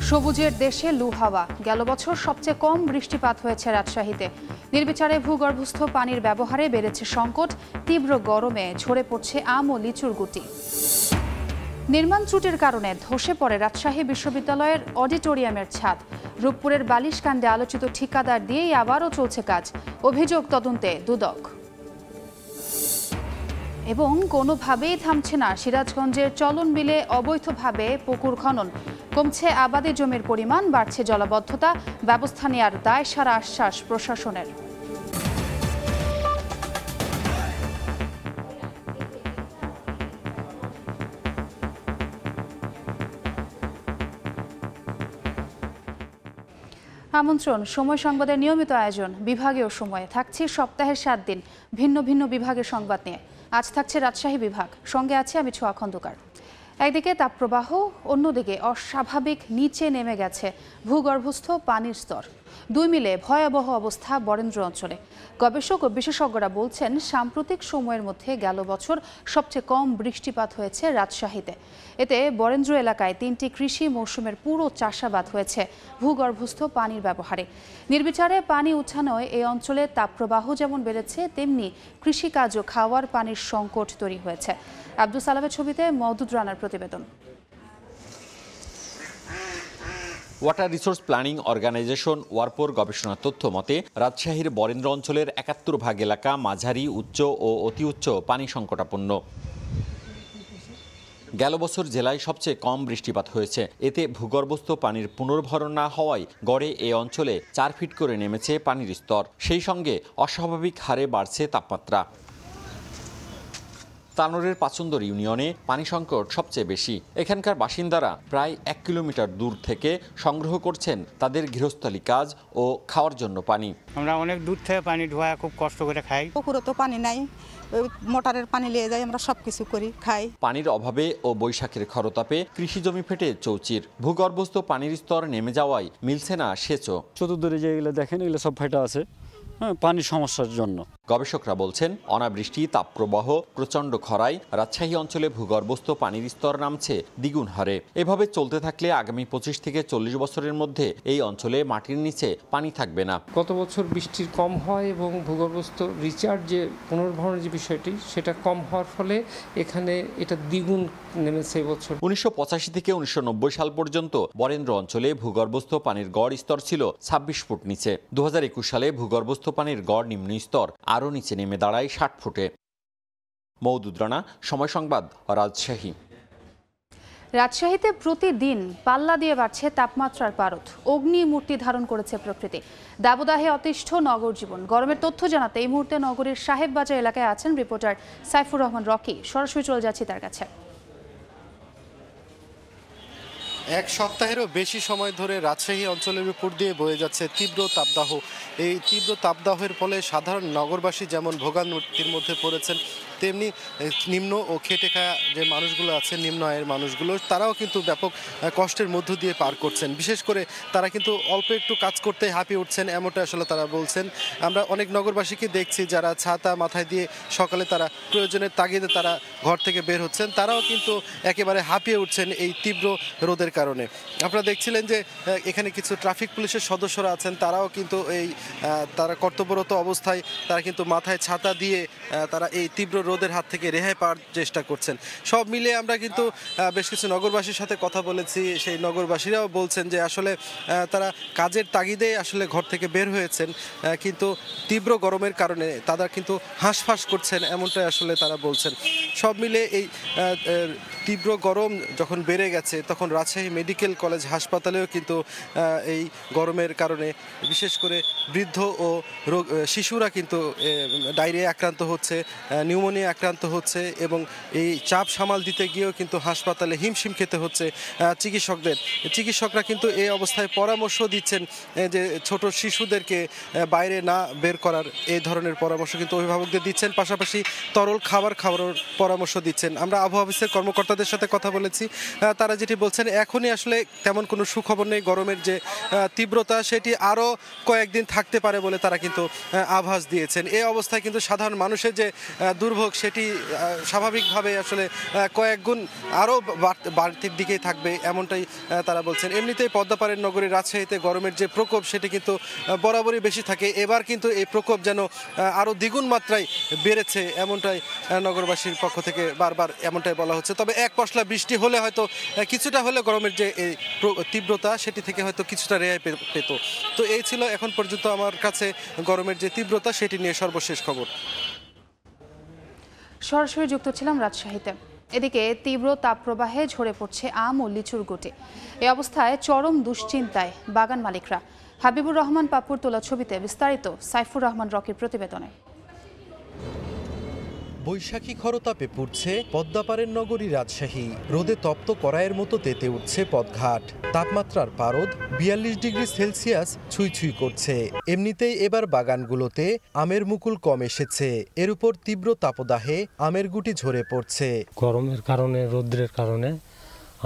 সবুজের দেশে লু হাওয়া। গেল বছর সবচেয়ে কম বৃষ্টিপাত হয়েছে রাজশাহীতে। নির্বিচারে ভূগর্ভস্থ পানির ব্যবহারে বেড়েছে সংকট। তীব্র গরমে ঝরে পড়ছে আম ও লিচুর গুটি। নির্মাণ ত্রুটির কারণে ধসে পড়ে রাজশাহী বিশ্ববিদ্যালয়ের অডিটোরিয়ামের ছাদ। রূপপুরের বালিশকাণ্ডে আলোচিত ঠিকাদার দিয়েই আবারও চলছে কাজ। অভিযোগ তদন্তে দুদক। এবং কোনোভাবেই থামছে না সিরাজগঞ্জের চলন বিলে অবৈধভাবে পুকুর খনন। কমছে আবাদি জমির পরিমাণ, বাড়ছে জলাবদ্ধতা। ব্যবস্থা নেওয়ার দায় সারা আশ্বাস প্রশাসনের। আমন্ত্রণ সময় সংবাদের নিয়মিত আয়োজন বিভাগীয় সময়ে থাকছি সপ্তাহের 7 দিন ভিন্ন ভিন্ন বিভাগের সংবাদ নিয়ে। আজ থাকছে রাজশাহী বিভাগ, সঙ্গে আছে আমি ছোঁয়া খন্দকার। একদিকে তাপপ্রবাহ, অন্যদিকে অস্বাভাবিক নিচে নেমে গেছে ভূগর্ভস্থ পানির স্তর। দুই মিলে ভয়াবহ অবস্থা বরেন্দ্র অঞ্চলে। গবেষক ও বিশেষজ্ঞরা বলছেন সাম্প্রতিক সময়ের মধ্যে গেল বছর সবচেয়ে কম বৃষ্টিপাত হয়েছে রাজশাহীতে। এতে বরেন্দ্র এলাকায় 3টি কৃষি মৌসুমের পুরো চাষাবাদ হয়েছে ভূগর্ভস্থ পানির ব্যবহারে। নির্বিচারে পানি উঠানোয় এই অঞ্চলে তাপপ্রবাহ যেমন বেড়েছে, তেমনি কৃষিকাজ ও খাওয়ার পানির সংকট তৈরি হয়েছে। আব্দুল সালামের ছবিতে মওদুদ রানার প্রতিবেদন। ওয়াটার রিসোর্স প্ল্যানিং অর্গানাইজেশন ওয়ারপোর গবেষণা তথ্য মতে রাজশাহীর বরেন্দ্র অঞ্চলের 71% এলাকা মাঝারি, উচ্চ ও অতি উচ্চ পানি সংকটাপন্ন। গেল বছর জেলায় সবচেয়ে কম বৃষ্টিপাত হয়েছে। এতে ভূগর্ভস্থ পানির পুনর্ভরণ না হওয়ায় গড়ে এ অঞ্চলে 4 ফিট করে নেমেছে পানির স্তর। সেই সঙ্গে অস্বাভাবিক হারে বাড়ছে তাপমাত্রা। তানোরের পাচন্দর ইউনিয়নে পানি সংকট সবচেয়ে বেশি। এখানকার বাসিন্দারা প্রায় 1 কিলোমিটার দূর থেকে সংগ্রহ করছেন তাদের গৃহস্থালী কাজ ও খাওয়ার জন্য পানি। আমরা অনেক দূর থেকে পানি ধোয়া খুব কষ্ট করে খাই। পুকুরে তো পানি নাই, মোটরের পানি নিয়ে যাই, আমরা সবকিছু করি, খাই। পানির অভাবে ও বৈশাখের খরতাপে কৃষি জমি ফেটে চৌচির। ভূগর্ভস্থ পানির স্তর নেমে যাওয়ায় মিলছে না সেচও। চতুর্দিকে যেগুলো দেখেন এগুলো সব ফাটা আছে পানির সমস্যার জন্য। গবেষকরা বলছেন অনাবৃষ্টি, তাপপ্রবাহ, প্রচণ্ড খরায় রাজশাহী অঞ্চলে ভূগর্ভস্থ পানির স্তর নামছে দ্বিগুণ হারে। এভাবে চলতে থাকলে আগামী 25 থেকে 40 বছরের মধ্যে এই অঞ্চলে মাটির নিচে পানি থাকবে না। গত বছর বৃষ্টির কম হয় এবং ভূগর্ভস্থ রিচার্জ যে পুনর্ভরণের যে বিষয়টি সেটা কম হওয়ার ফলে এখানে এটা দ্বিগুণ নেমেছে এবছর। 1985 থেকে 1990 সাল পর্যন্ত বরেন্দ্র অঞ্চলে ভূগর্ভস্থ পানির গড় স্তর ছিল 26 ফুট নিচে। 2021 সালে ভূগর্ভস্থ পানির গড় নিম্ন স্তর আরও নিচে নেমে দাঁড়ায় 60 ফুটে। মওদুদ রানা, সময় সংবাদ, রাজশাহী। রাজশাহীতে প্রতিদিন পাল্লা দিয়ে বাড়ছে তাপমাত্রার পারদ। অগ্নি মূর্তি ধারণ করেছে প্রকৃতি। দাবদাহে অতিষ্ঠ নগর জীবন। গরমের তথ্য জানাতে এই মুহূর্তে নগরীর সাহেববাজার এলাকায় আছেন রিপোর্টার সাইফুর রহমান রকি। সরাসরি চলে যাচ্ছি তার কাছে। এক সপ্তাহেরও বেশি সময় ধরে রাজশাহী অঞ্চলের উপর দিয়ে বয়ে যাচ্ছে তীব্র তাপদাহ। এই তীব্র তাপদাহের ফলে সাধারণ নগরবাসী যেমন ভোগান্তির মধ্যে পড়েছেন, তেমনি নিম্ন ও খেটে খাওয়া যে মানুষগুলো আছে, নিম্ন আয়ের মানুষগুলো, তারাও কিন্তু ব্যাপক কষ্টের মধ্য দিয়ে পার করছেন। বিশেষ করে তারা কিন্তু অল্প একটু কাজ করতে হাঁপিয়ে উঠছেন, এমনটা আসলে তারা বলছেন। আমরা অনেক নগরবাসীকে দেখছি যারা ছাতা মাথায় দিয়ে সকালে তারা প্রয়োজনের তাগিদে তারা ঘর থেকে বের হচ্ছেন, তারাও কিন্তু একেবারে হাঁপিয়ে উঠছেন এই তীব্র রোদের কারণে। আপনারা দেখছিলেন যে এখানে কিছু ট্রাফিক পুলিশের সদস্যরা আছেন, তারাও কিন্তু তারা কর্তব্যরত অবস্থায় তারা কিন্তু মাথায় ছাতা দিয়ে তারা এই তীব্র রোদের হাত থেকে রেহাই পাওয়ার চেষ্টা করছেন। সব মিলে আমরা কিন্তু বেশ কিছু নগরবাসীর সাথে কথা বলেছি। সেই নগরবাসীরাও বলছেন যে আসলে তারা কাজের তাগিদে আসলে ঘর থেকে বের হয়েছেন, কিন্তু তীব্র গরমের কারণে তারা কিন্তু হাঁসফাঁস করছেন, এমনটাই আসলে তারা বলছেন। সব মিলে এই তীব্র গরম যখন বেড়ে গেছে, তখন রাজশাহী মেডিকেল কলেজ হাসপাতালেও কিন্তু এই গরমের কারণে বিশেষ করে বৃদ্ধ ও শিশুরা কিন্তু ডায়রিয়া আক্রান্ত হচ্ছে, নিউমোনিয়া আক্রান্ত হচ্ছে এবং এই চাপ সামাল দিতে গিয়েও কিন্তু হাসপাতালে হিমশিম খেতে হচ্ছে চিকিৎসকদের। চিকিৎসকরা কিন্তু এই অবস্থায় পরামর্শ দিচ্ছেন যে ছোট শিশুদেরকে বাইরে না বের করার, এই ধরনের পরামর্শ কিন্তু অভিভাবকদের দিচ্ছেন। পাশাপাশি তরল খাবার খাওয়ার পরামর্শ দিচ্ছেন। আমরা আবহাওয়া অফিসের কর্মকর্তা কর্মকর্তাদের সাথে কথা বলেছি, তারা যেটি বলছেন এখনই আসলে তেমন কোনো সুখবর নেই। গরমের যে তীব্রতা সেটি আরও কয়েকদিন থাকতে পারে বলে তারা কিন্তু আভাস দিয়েছেন। এই অবস্থায় কিন্তু সাধারণ মানুষের যে দুর্ভোগ সেটি স্বাভাবিকভাবে আসলে কয়েক গুণ আরও বাড়তির দিকেই থাকবে এমনটাই তারা বলছেন। এমনিতেই পদ্মাপাড়ের নগরী রাজশাহীতে গরমের যে প্রকোপ সেটি কিন্তু বরাবরই বেশি থাকে। এবার কিন্তু এই প্রকোপ যেন আরও দ্বিগুণ মাত্রায় বেড়েছে এমনটাই নগরবাসীর পক্ষ থেকে বারবার এমনটাই বলা হচ্ছে। তবে এক পশলা বৃষ্টি হলে হয়তো কিছুটা হলে গরমের যে এই তীব্রতা সেটি থেকে হয়তো কিছুটা রেহাই পেত। তো এই ছিল এখন পর্যন্ত আমার কাছে গরমের যে তীব্রতা সেটি নিয়ে সর্বশেষ খবর। সরাসরি যুক্ত ছিলাম রাজশাহীতে। এদিকে তীব্র তাপপ্রবাহে ঝরে পড়ছে আম ও লিচুর গুটি। এই অবস্থায় চরম দুশ্চিন্তায় বাগান মালিকরা। হাবিবুর রহমান পাপুর তোলা ছবিতে বিস্তারিত সাইফুর রহমান রকির প্রতিবেদনে। বৈশাখী খরতাপে পুড়ছে পদ্মাপাড়ের নগরী রাজশাহী। রোদে তপ্ত কড়াইয়ের মতো তেতে উঠছে পথঘাট। তাপমাত্রার পারদ 42 ডিগ্রি সেলসিয়াস ছুঁই ছুঁই করছে। এমনিতেই এবার বাগানগুলোতে আমের মুকুল কম এসেছে। এর উপর তীব্র তাপদাহে আমের গুটি ঝরে পড়ছে। গরমের কারণে, রৌদ্রের কারণে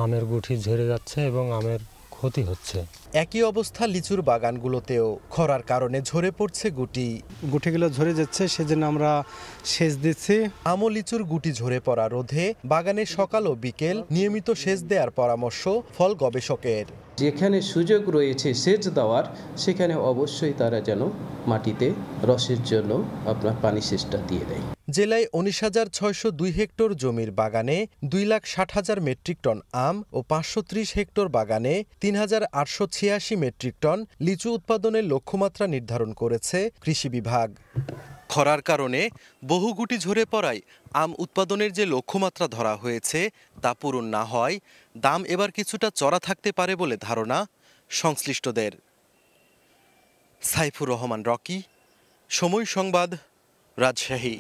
আমের গুটি ঝরে যাচ্ছে এবং আমের ক্ষতি হচ্ছে। একই অবস্থা লিচুর বাগানগুলোতেও। খরার কারণে ঝরে পড়ছে গুটিগুলো ঝরে যাচ্ছে, সেজন্য আমরা সেচ দিচ্ছি। আম ও লিচুর গুটি ঝরে পড়া রোধে বাগানে সকাল ও বিকেল নিয়মিত সেচ দেওয়ার পরামর্শ ফল গবেষকের। যেখানে সুযোগ রয়েছে সেচ দেওয়ার, সেখানে অবশ্যই তারা যেন মাটিতে রসের জন্য আপনার পানি সেচটা দিয়ে দেয়। জেলায় 19,602 হেক্টর জমির বাগানে 2,60,000 মেট্রিক টন আম ও 530 হেক্টর বাগানে 3,886 মেট্রিক টন লিচু উৎপাদনের লক্ষ্যমাত্রা নির্ধারণ করেছে কৃষি বিভাগ। খরার কারণে বহু গুটি ঝরে পড়ায় আম উৎপাদনের যে লক্ষ্যমাত্রা ধরা হয়েছে তা পূরণ না হয় দাম এবার কিছুটা চড়া থাকতে পারে বলে ধারণা সংশ্লিষ্টদের। সাইফুর রহমান রকি, সময় সংবাদ, রাজশাহী।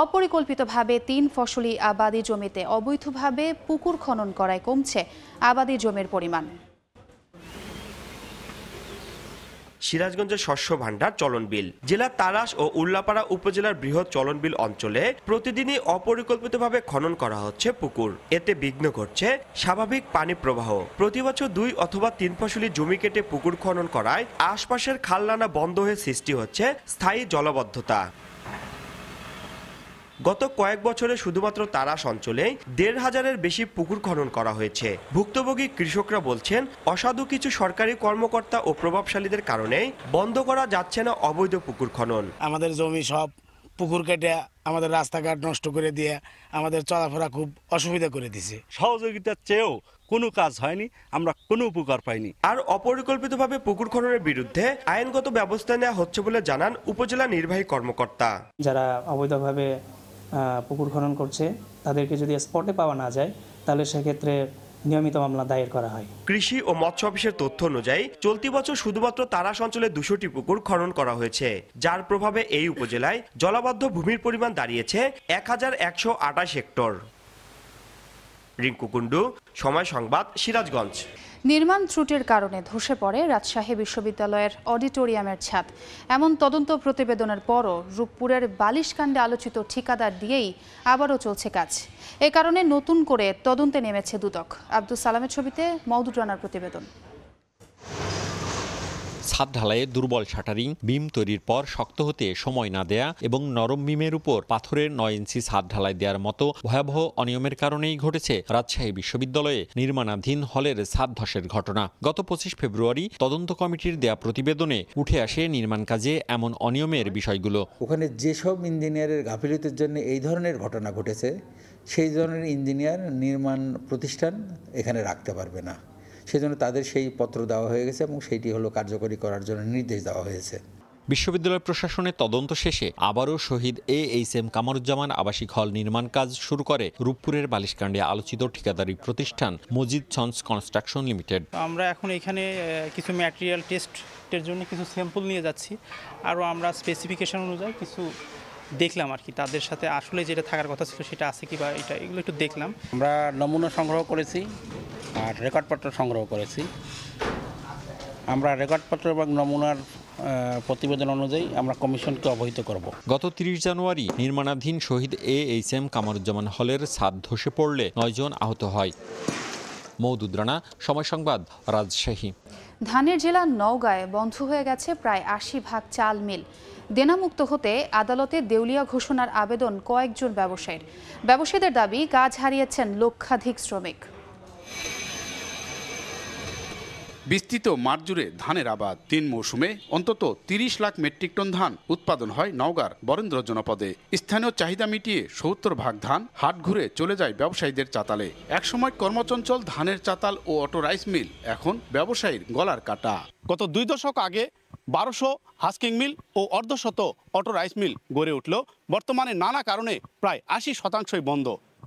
অপরিকল্পিতভাবে 3 ফসলি আবাদি জমিতে অবৈধভাবে পুকুর খনন করায় কমছে আবাদি জমির পরিমাণ। সিরাজগঞ্জের শস্য ভাণ্ডার চলনবিল। জেলার তারাস ও উল্লাপাড়া উপজেলার বৃহৎ চলনবিল অঞ্চলে প্রতিদিনই অপরিকল্পিতভাবে খনন করা হচ্ছে পুকুর। এতে বিঘ্ন ঘটছে স্বাভাবিক পানি প্রবাহ। প্রতি বছর 2 অথবা 3 ফসলি জমি কেটে পুকুর খনন করায় আশপাশের খালনালা বন্ধ হয়ে সৃষ্টি হচ্ছে স্থায়ী জলাবদ্ধতা। গত কয়েক বছরে শুধুমাত্র তারাস অঞ্চলে 1,500-এর বেশি পুকুর খনন করা হয়েছে। ভুক্তভোগী কৃষকরা বলছেন, অসাধু কিছু সরকারি কর্মকর্তা ও প্রভাবশালীদের কারণে বন্ধ করা যাচ্ছে না অবৈধ পুকুর খনন। আমাদের জমি সব পুকুর কেটে আমাদের রাস্তাঘাট নষ্ট করে দিয়ে আমাদের চলাফেরা খুব অসুবিধা করে দিছে। সহযোগিতার চেয়েও কোনো কাজ হয়নি, আমরা কোনো উপকার পাইনি। আর অপরিকল্পিতভাবে পুকুর খননের বিরুদ্ধে আইনগত ব্যবস্থা নেওয়া হচ্ছে বলে জানান উপজেলা নির্বাহী কর্মকর্তা। যারা অবৈধভাবে পুকুর খনন করছে তাদেরকে যদি স্পটে পাওয়া না যায় তাহলে সেক্ষেত্রে নিয়মিত মামলা দায়ের করা হয়। কৃষি ও মৎস্য অফিসের তথ্য অনুযায়ী চলতি বছর শুধুমাত্র তারাস অঞ্চলে 200টি পুকুর খনন করা হয়েছে, যার প্রভাবে এই উপজেলায় জলাবদ্ধ ভূমির পরিমাণ দাঁড়িয়েছে 1,128 হেক্টর। রিঙ্কু কুন্ডু, সময় সংবাদ, সিরাজগঞ্জ। নির্মাণ ত্রুটির কারণে ধসে পড়ে রাজশাহী বিশ্ববিদ্যালয়ের অডিটোরিয়ামের ছাদ। এমন তদন্ত প্রতিবেদনের পরও রূপপুরের বালিশকাণ্ডে আলোচিত ঠিকাদার দিয়েই আবারও চলছে কাজ। এ কারণে নতুন করে তদন্তে নেমেছে দুদক। আব্দুল সালামের ছবিতে মওদুদ রানার প্রতিবেদন। ছাদ ঢালাইয়ে দুর্বল শাটারিং, বিম তৈরির পর শক্ত হতে সময় না দেয়া এবং নরম বিমের উপর পাথরের 9 ইঞ্চি ছাদ ঢালাই দেওয়ার মতো ভয়াবহ অনিয়মের কারণেই ঘটেছে রাজশাহী বিশ্ববিদ্যালয়ে নির্মাণাধীন হলের ছাদ ধসের ঘটনা। গত 25 ফেব্রুয়ারি তদন্ত কমিটির দেয়া প্রতিবেদনে উঠে আসে নির্মাণ কাজে এমন অনিয়মের বিষয়গুলো। ওখানে যেসব ইঞ্জিনিয়ারের গাফিলতির জন্য এই ধরনের ঘটনা ঘটেছে, সেই ধরনের ইঞ্জিনিয়ার নির্মাণ প্রতিষ্ঠান এখানে রাখতে পারবে না। সেজন্য তাদের সেই পত্র দেওয়া হয়ে গেছে এবং সেইটি হলো কার্যকরী করার জন্য নির্দেশ দেওয়া হয়েছে। বিশ্ববিদ্যালয় প্রশাসনের তদন্ত শেষে আবারও শহীদ AHM কামরুজ্জামান আবাসিক হল নির্মাণ কাজ শুরু করে রূপপুরের বালিশকাণ্ডে আলোচিত ঠিকাদারি প্রতিষ্ঠান মজিদ সন্স কনস্ট্রাকশন লিমিটেড। আমরা এখন এখানে কিছু ম্যাটেরিয়াল টেস্টের জন্য কিছু স্যাম্পল নিয়ে যাচ্ছি। আরও আমরা স্পেসিফিকেশন অনুযায়ী কিছু দেখলাম আর কি, তাদের সাথে আসলে যেটা থাকার কথা ছিল সেটা আছে কি বা এগুলো একটু দেখলাম। আমরা নমুনা সংগ্রহ করেছি আর রেকর্ডপত্র সংগ্রহ করেছি। আমরা রেকর্ডপত্র এবং নমুনার প্রতিবেদন অনুযায়ী আমরা কমিশনকে অবহিত করব। গত ৩০ জানুয়ারি নির্মাণাধীন শহীদ AHM কামরুজ্জামান হলের ছাদ ধসে পড়লে ৯ জন আহত হয়। মওদুদ রানা, সময় সংবাদ, রাজশাহী। ধানের জেলা নওগাঁয় বন্ধ হয়ে গেছে প্রায় ৮০ ভাগ চাল মিল। দেনামুক্ত হতে আদালতে দেউলিয়া ঘোষণার আবেদন কয়েকজন ব্যবসায়ীদের দাবি কাজ হারিয়েছেন লক্ষাধিক শ্রমিক। বিস্তৃত মাঠ জুড়ে ধানের আবাদ। ৩ মৌসুমে অন্তত ৩০ লাখ মেট্রিক টন ধান উৎপাদন হয় নওগাঁর বরেন্দ্র জনপদে। স্থানীয় চাহিদা মিটিয়ে ৭০ ভাগ ধান হাট ঘুরে চলে যায় ব্যবসায়ীদের চাতালে। একসময় কর্মচঞ্চল ধানের চাতাল ও অটো রাইস মিল এখন ব্যবসায়ীর গলার কাটা। গত ২ দশক আগে ১২০০ হাস্কিং মিল ও অর্ধশত অটো রাইস মিল গড়ে উঠল। বর্তমানে নানা কারণে প্রায় ৮০% বন্ধ,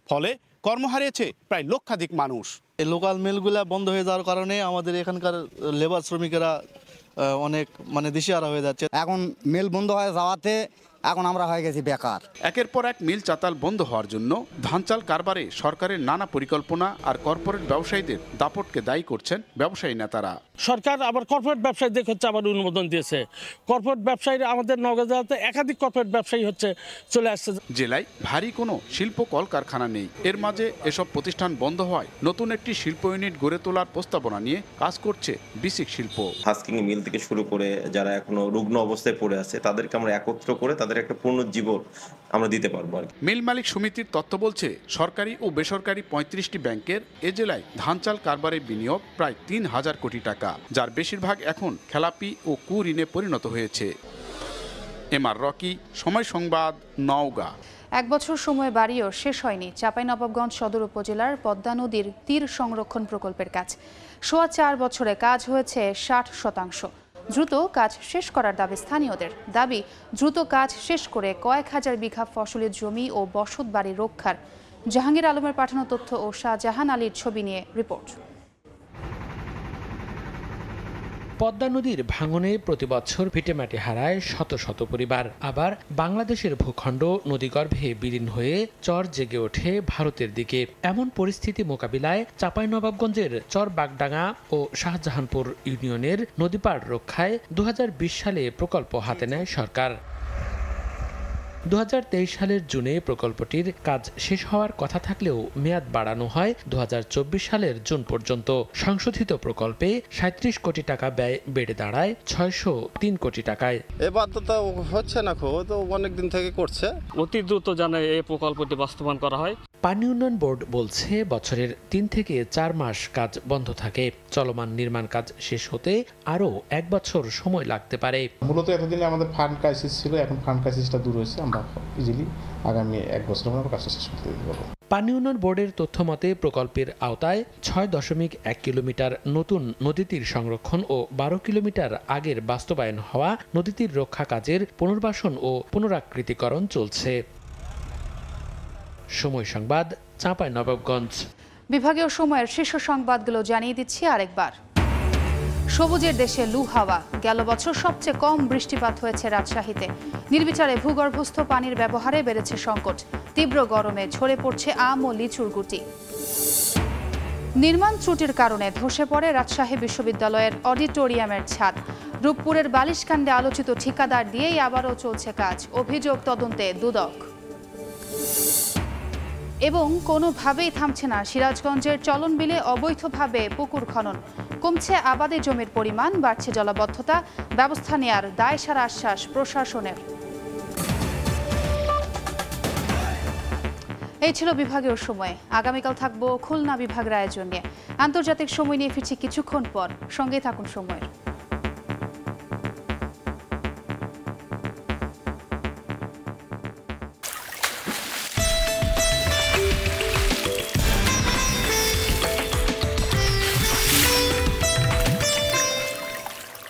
ফলে কর্ম হারিয়েছে প্রায় লক্ষাধিক মানুষ। এই লোকাল মিলগুলা বন্ধ হয়ে যাওয়ার কারণে আমাদের এখানকার লেবার শ্রমিকেরা অনেক দিশেহারা হয়ে যাচ্ছে। এখন মিল বন্ধ হয়ে যাওয়াতে এখন আমরা হয়ে গেছি বেকার। একের পর এক মিল চাতাল বন্ধ হওয়ার জন্য ধান চাল কারবারে সরকারের নানা পরিকল্পনা আর কর্পোরেট ব্যবসায়ীদের দাপটকে দায়ী করছেন ব্যবসায়ী নেতারা। সরকার আবার কর্পোরেট ব্যবসায়ীদের হচ্ছে আবার অনুমোদন দিয়েছে। কর্পোরেট ব্যবসায়ীরা আমাদের নওগাঁ জেলাতে একাধিক কর্পোরেট ব্যবসায়ী হচ্ছে চলে আসছে। জেলায় ভারী কোনো শিল্প কলকারখানা নেই। এর মাঝে এসব প্রতিষ্ঠান বন্ধ হওয়ায় নতুন একটি শিল্প ইউনিট গড়ে তোলার প্রস্তাবনা নিয়ে কাজ করছে বিসিক শিল্প। হাস্কিং মিল থেকে শুরু করে যারা এখনো রুগ্ন অবস্থায় পড়ে আছে তাদেরকে আমরা একত্র করে তাদের একটা পুনর্জীবন আমরা দিতে পারবো। মিল মালিক সমিতির তথ্য বলছে সরকারি ও বেসরকারি ৩৫টি ব্যাংকের এ জেলায় ধান চাল কারবারে বিনিয়োগ প্রায় ৩,০০০ কোটি টাকা, যার বেশিরভাগ এখন খেলাপি ও কুঋণে পরিণত হয়েছে। MR রকি, সময় সংবাদ, নওগাঁ। ১ বছর সময় বাড়িয়েও শেষ হয়নি চাঁপাইনবাবগঞ্জ সদর উপজেলার পদ্মা নদীর তীর সংরক্ষণ প্রকল্পের কাজ। সোয়া ৪ বছরে কাজ হয়েছে ৬০%। দ্রুত কাজ শেষ করার দাবি স্থানীয়দের। দাবি দ্রুত কাজ শেষ করে কয়েক হাজার বিঘা ফসলের জমি ও বসত বাড়ি রক্ষার। জাহাঙ্গীর আলমের পাঠানো তথ্য ও শাহজাহান আলীর ছবি নিয়ে রিপোর্ট। পদ্মা নদীর ভাঙনে প্রতি বছর ভিটেমাটি হারায় শত শত পরিবার। আবার বাংলাদেশের ভূখণ্ড নদীগর্ভে বিলীন হয়ে চর জেগে ওঠে ভারতের দিকে। এমন পরিস্থিতি মোকাবিলায় চাঁপাইনবাবগঞ্জের চর বাগডাঙ্গা ও শাহজাহানপুর ইউনিয়নের নদীপাড় রক্ষায় ২০২০ সালে প্রকল্প হাতে নেয় সরকার। ২০২৩ সালের জুনে প্রকল্পটির কাজ শেষ হওয়ার কথা থাকলেও মেয়াদ বাড়ানো হয় ২০২৪ সালের জুন পর্যন্ত। সংশোধিত প্রকল্পে ৩৭ কোটি টাকা ব্যয় বেড়ে দাঁড়ায় ৬০৩ কোটি টাকায়। এবার তো হচ্ছে না, তো অনেকদিন থেকে করছে। অতি দ্রুত যেন এই প্রকল্পটি বাস্তবায়ন করা হয়। পানি উন্নয়ন বোর্ড বলছে বছরের ৩ থেকে ৪ মাস কাজ বন্ধ থাকে। চলমান নির্মাণ কাজ শেষ হতে আরও ১ বছর সময় লাগতে পারে। মূলত এতদিনে আমাদের ফান্ড ক্রাইসিস ছিল, এখন ফান্ড ক্রাইসিসটা দূর হয়েছে। আমরা ইজিলি আগামী ১ বছর আমরা কাজটা শেষ করতে পারবো। পানি উন্নয়ন বোর্ডের তথ্য মতে প্রকল্পের আওতায় ৬.১ কিলোমিটার নতুন নদীতীর সংরক্ষণ ও ১২ কিলোমিটার আগের বাস্তবায়ন হওয়া নদীতীর রক্ষা কাজের পুনর্বাসন ও পুনরাকৃতিকরণ চলছে। সময় সংবাদ, চাঁপাইনবাবগঞ্জ। বিভাগীয় সময়ের শীর্ষ সংবাদগুলো জানিয়ে দিচ্ছি আরেকবার। সবুজের দেশে লু হাওয়া। গেল বছর সবচেয়ে কম বৃষ্টিপাত হয়েছে রাজশাহীতে। নির্বিচারে ভূগর্ভস্থ পানির ব্যবহারে বেড়েছে সংকট। তীব্র গরমে ঝরে পড়ছে আম ও লিচুর গুটি। নির্মাণ ত্রুটির কারণে ধসে পড়ে রাজশাহী বিশ্ববিদ্যালয়ের অডিটোরিয়ামের ছাদ। রূপপুরের বালিশকাণ্ডে আলোচিত ঠিকাদার দিয়েই আবারও চলছে কাজ। অভিযোগ তদন্তে দুদক। এবং কোনোভাবেই থামছে না সিরাজগঞ্জের চলনবিলে অবৈধভাবে পুকুর খনন। কমছে আবাদি জমির পরিমাণ, বাড়ছে জলাবদ্ধতা। ব্যবস্থা নেয়ার দায়সারা আশ্বাস প্রশাসনের। এই ছিল বিভাগীয় সময়। আগামীকাল থাকবো খুলনা বিভাগের আয়োজন নিয়ে। আন্তর্জাতিক সময় নিয়ে ফিরছি কিছুক্ষণ পর। সঙ্গেই থাকুন সময়ের।